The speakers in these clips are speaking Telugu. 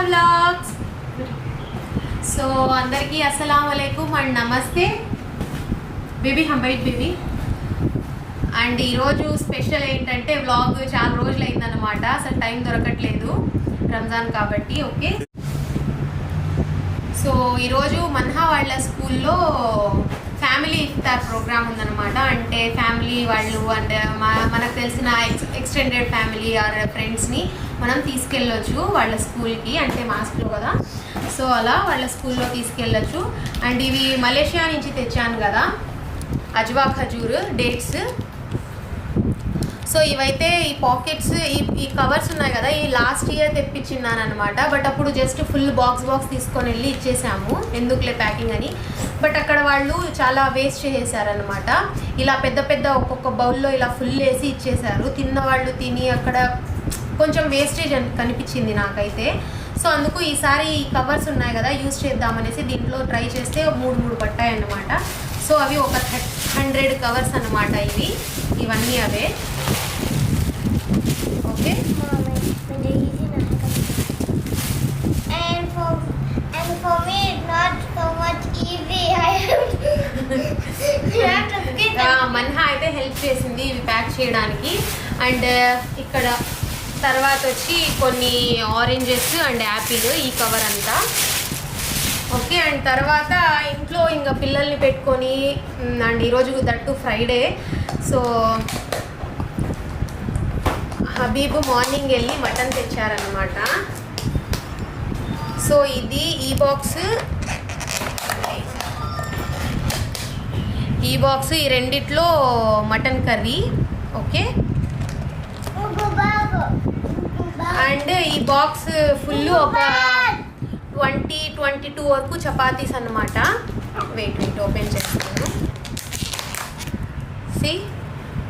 వ్లాగ్స్. సో అందరికీ అస్సలాము అలైకుం అండ్ నమస్తే. బేబీ హంబైట్ బేబీ. అండ్ ఈరోజు స్పెషల్ ఏంటంటే వ్లాగ్ చాలా రోజులు అయిందన్నమాట, అసలు టైం దొరకట్లేదు రంజాన్ కాబట్టి. ఓకే, సో ఈరోజు మన్హా వాళ్ళ స్కూల్లో ఫ్యామిలీ ఇఫ్తార్ ప్రోగ్రామ్ ఉందన్నమాట. అంటే ఫ్యామిలీ వాళ్ళు అంటే మనకు తెలిసిన ఎక్స్టెండెడ్ ఫ్యామిలీ ఆర్ ఫ్రెండ్స్ని మనం తీసుకెళ్ళొచ్చు వాళ్ళ స్కూల్కి, అంటే మాస్క్లో కదా, సో అలా వాళ్ళ స్కూల్లో తీసుకెళ్ళొచ్చు. అండ్ ఇవి మలేషియా నుంచి తెచ్చాను కదా, అజ్వా ఖజూర్ డేట్స్. సో ఇవైతే ఈ పాకెట్స్ ఈ కవర్స్ ఉన్నాయి కదా, ఈ లాస్ట్ ఇయర్ తెప్పించిన్నాను అనమాట. బట్ అప్పుడు జస్ట్ ఫుల్ బాక్స్ తీసుకొని వెళ్ళి ఇచ్చేసాము, ఎందుకులే ప్యాకింగ్ అని. బట్ అక్కడ వాళ్ళు చాలా వేస్ట్ చేసేసారనమాట. ఇలా పెద్ద ఒక్కొక్క బౌల్లో ఇలా ఫుల్ వేసి ఇచ్చేసారు. తిన్న వాళ్ళు తిని అక్కడ కొంచెం వేస్టేజ్ కనిపించింది నాకైతే. సో అందుకు ఈసారి ఈ కవర్స్ ఉన్నాయి కదా యూజ్ చేద్దామనేసి దీంట్లో ట్రై చేస్తే మూడు పట్టాయి అన్నమాట. సో అవి ఒక 100 కవర్స్ అన్నమాట ఇవన్నీ అవే. Okay, for me it's not so much easy. Manha అయితే హెల్ప్ చేసింది ఇవి ప్యాక్ చేయడానికి. అండ్ ఇక్కడ తర్వాత వచ్చి కొన్ని ఆరెంజెస్ అండ్ యాపిల్, ఈ కవర్ అంతా. ఓకే, అండ్ తర్వాత ఇంట్లో ఇంకా పిల్లల్ని పెట్టుకొని, అండ్ ఈరోజు that Friday, so Habib morning వెళ్ళి మటన్ తెచ్చారనమాట. సో ఇది ఈ బాక్స్ ఈ రెండిట్లో మటన్ కర్రీ. ఓకే, అండ్ ఈ బాక్స్ ఫుల్ ఒక 22 వరకు చపాతీస్ అన్నమాట. వెయిట్ ఓపెన్ చేస్తాను. సి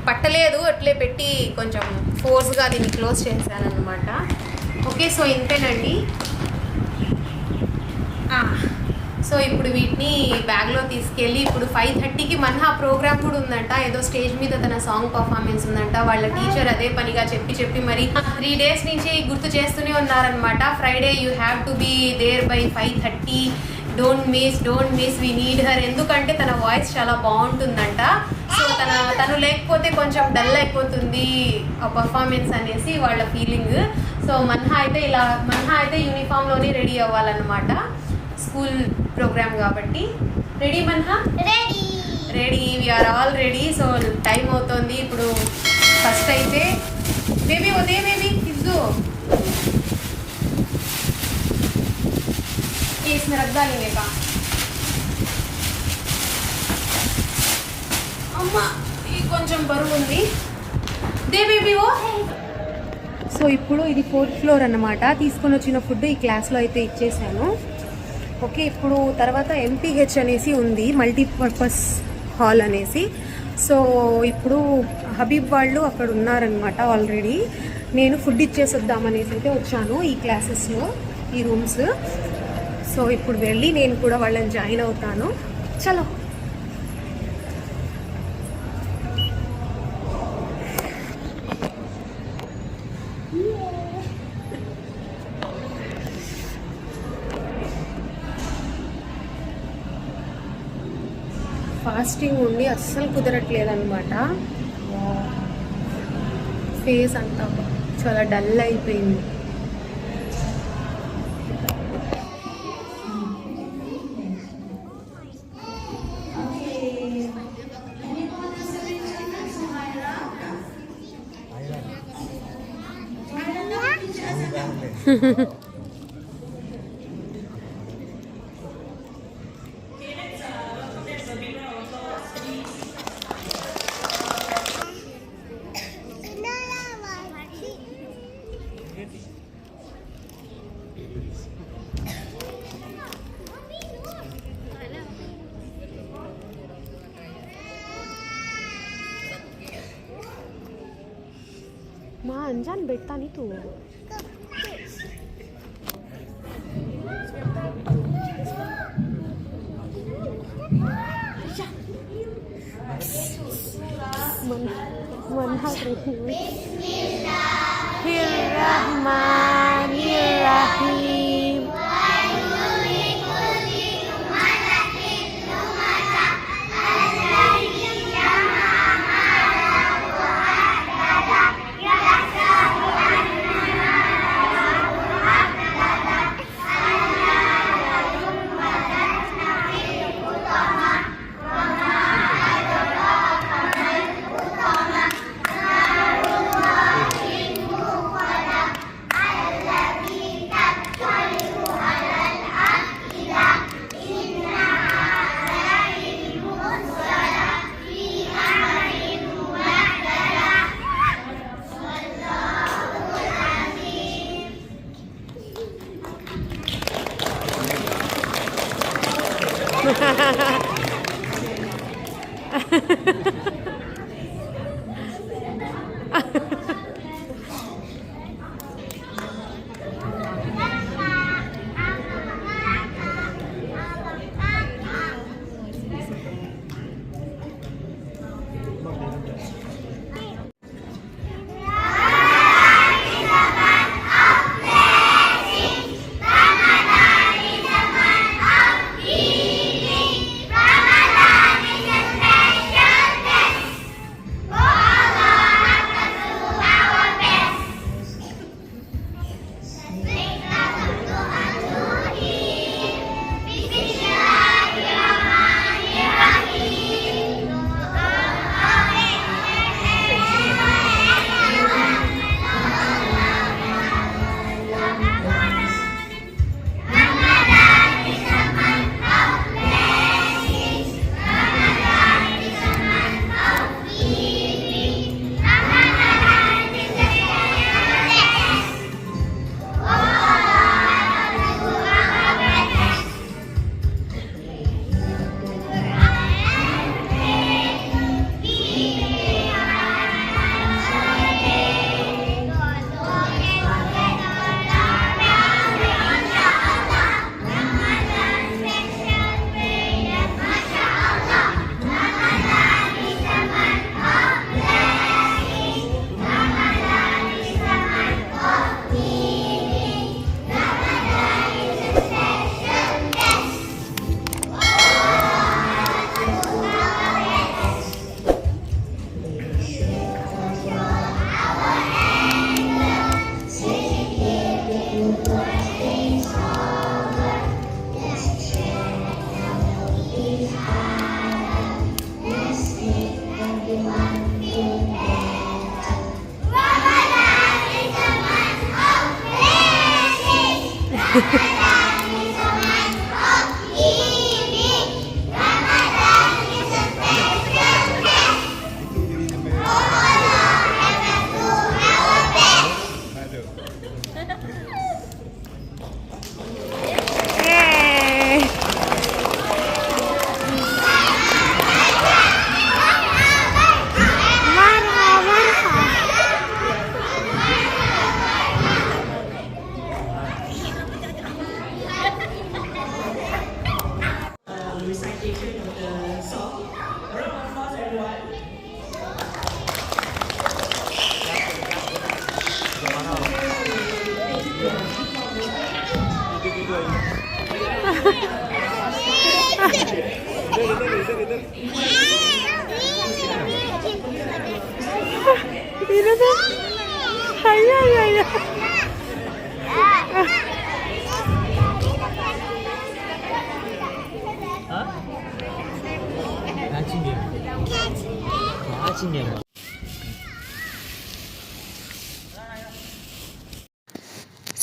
పట్టలేదు, అట్లే పెట్టి కొంచెం ఫోర్స్గా దీన్ని క్లోజ్ చేశాను అనమాట. ఓకే, సో ఇంతేనండి. సో ఇప్పుడు వీటిని బ్యాగ్లో తీసుకెళ్ళి, ఇప్పుడు 5:30కి మన్హా ప్రోగ్రామ్ కూడా ఉందంట, ఏదో స్టేజ్ మీద తన సాంగ్ పర్ఫార్మెన్స్ ఉందంట. వాళ్ళ టీచర్ అదే పనిగా చెప్పి మరి 3 డేస్ నుంచి గుర్తు చేస్తూనే ఉన్నారనమాట. Friday you have to be there by 5:30, don't miss we need her. ఎందుకంటే తన వాయిస్ చాలా బాగుంటుందంట. సో తను లేకపోతే కొంచెం డల్ అయిపోతుంది ఆ పర్ఫార్మెన్స్ అనేసి వాళ్ళ ఫీలింగ్. సో మన్హా అయితే యూనిఫామ్లోనే రెడీ అవ్వాలన్నమాట, స్కూల్ ప్రోగ్రామ్ కాబట్టి. Ready Manha? Ready, we're all ready. So time అవుతుంది ఇప్పుడు. ఫస్ట్ అయితే బేబీ ఉదయ బేబీ ఇద్దు इसमें रख डालेंगे का అమ్మా, ఇది కొంచెం బరువు ఉంది. They baby oh. సో ఇప్పుడు ఇది 4th ఫ్లోర్ అన్నమాట. తీసుకొని వచ్చిన ఫుడ్ ఈ క్లాస్లో అయితే ఇచ్చేసాను. ఓకే, ఇప్పుడు తర్వాత MPH అనేసి ఉంది, మల్టీపర్పస్ హాల్ అనేసి. సో ఇప్పుడు హబీబ్ వాళ్ళు అక్కడ ఉన్నారనమాట ఆల్రెడీ. నేను ఫుడ్ ఇచ్చేసి వద్దామనేసి అయితే వచ్చాను ఈ క్లాసెస్లో, ఈ రూమ్స్. సో ఇప్పుడు వెళ్ళి నేను కూడా వాళ్ళని జాయిన్ అవుతాను. చలో. ఫాస్టింగ్ ఉండి అస్సలు కుదరట్లేదన్నమాట. ఫేస్ అంతా చాలా డల్ అయిపోయింది. माँ अनजान बैठता नहीं तू. Bismillahirrahmanirrahim.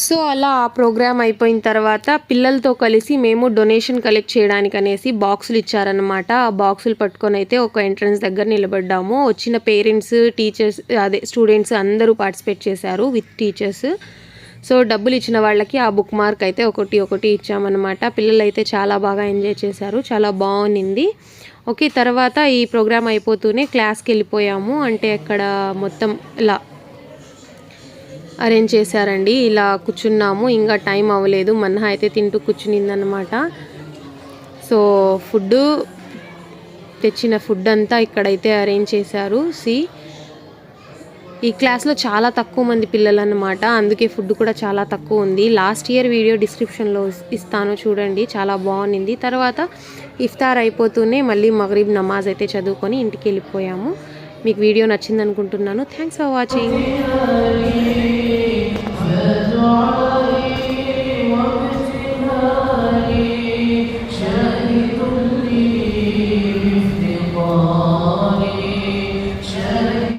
సో అలా ఆ ప్రోగ్రామ్ అయిపోయిన తర్వాత పిల్లలతో కలిసి మేము డొనేషన్ కలెక్ట్ చేయడానికి అనేసి బాక్సులు ఇచ్చారనమాట. ఆ బాక్సులు పట్టుకొని అయితే ఒక ఎంట్రన్స్ దగ్గర నిలబడ్డాము. వచ్చిన పేరెంట్స్, టీచర్స్, అదే స్టూడెంట్స్ అందరూ పార్టిసిపేట్ చేశారు విత్ టీచర్స్. సో డబ్బులు ఇచ్చిన వాళ్ళకి ఆ బుక్ మార్క్ అయితే ఒకటి ఇచ్చామన్నమాట. పిల్లలు అయితే చాలా బాగా ఎంజాయ్ చేశారు, చాలా బాగుంది. ఓకే, తర్వాత ఈ ప్రోగ్రామ్ అయిపోతూనే క్లాస్కి వెళ్ళిపోయాము. అంటే అక్కడ మొత్తం ఇలా అరేంజ్ చేశారండి. ఇలా కూర్చున్నాము, ఇంకా టైం అవ్వలేదు. మన్హా అయితే తింటూ కూర్చునిందనమాట. సో తెచ్చిన ఫుడ్ అంతా ఇక్కడైతే అరేంజ్ చేశారు. ఈ క్లాస్లో చాలా తక్కువ మంది పిల్లలు అన్నమాట, అందుకే ఫుడ్ కూడా చాలా తక్కువ ఉంది. లాస్ట్ ఇయర్ వీడియో డిస్క్రిప్షన్లో ఇస్తాను చూడండి, చాలా బాగుంది. తర్వాత ఇఫ్తార్ అయిపోతూనే మళ్ళీ మగ్రిబ్ నమాజ్ అయితే చదువుకొని ఇంటికి వెళ్ళిపోయాము. మీకు వీడియో నచ్చింది అనుకుంటున్నాను. Thanks for watching.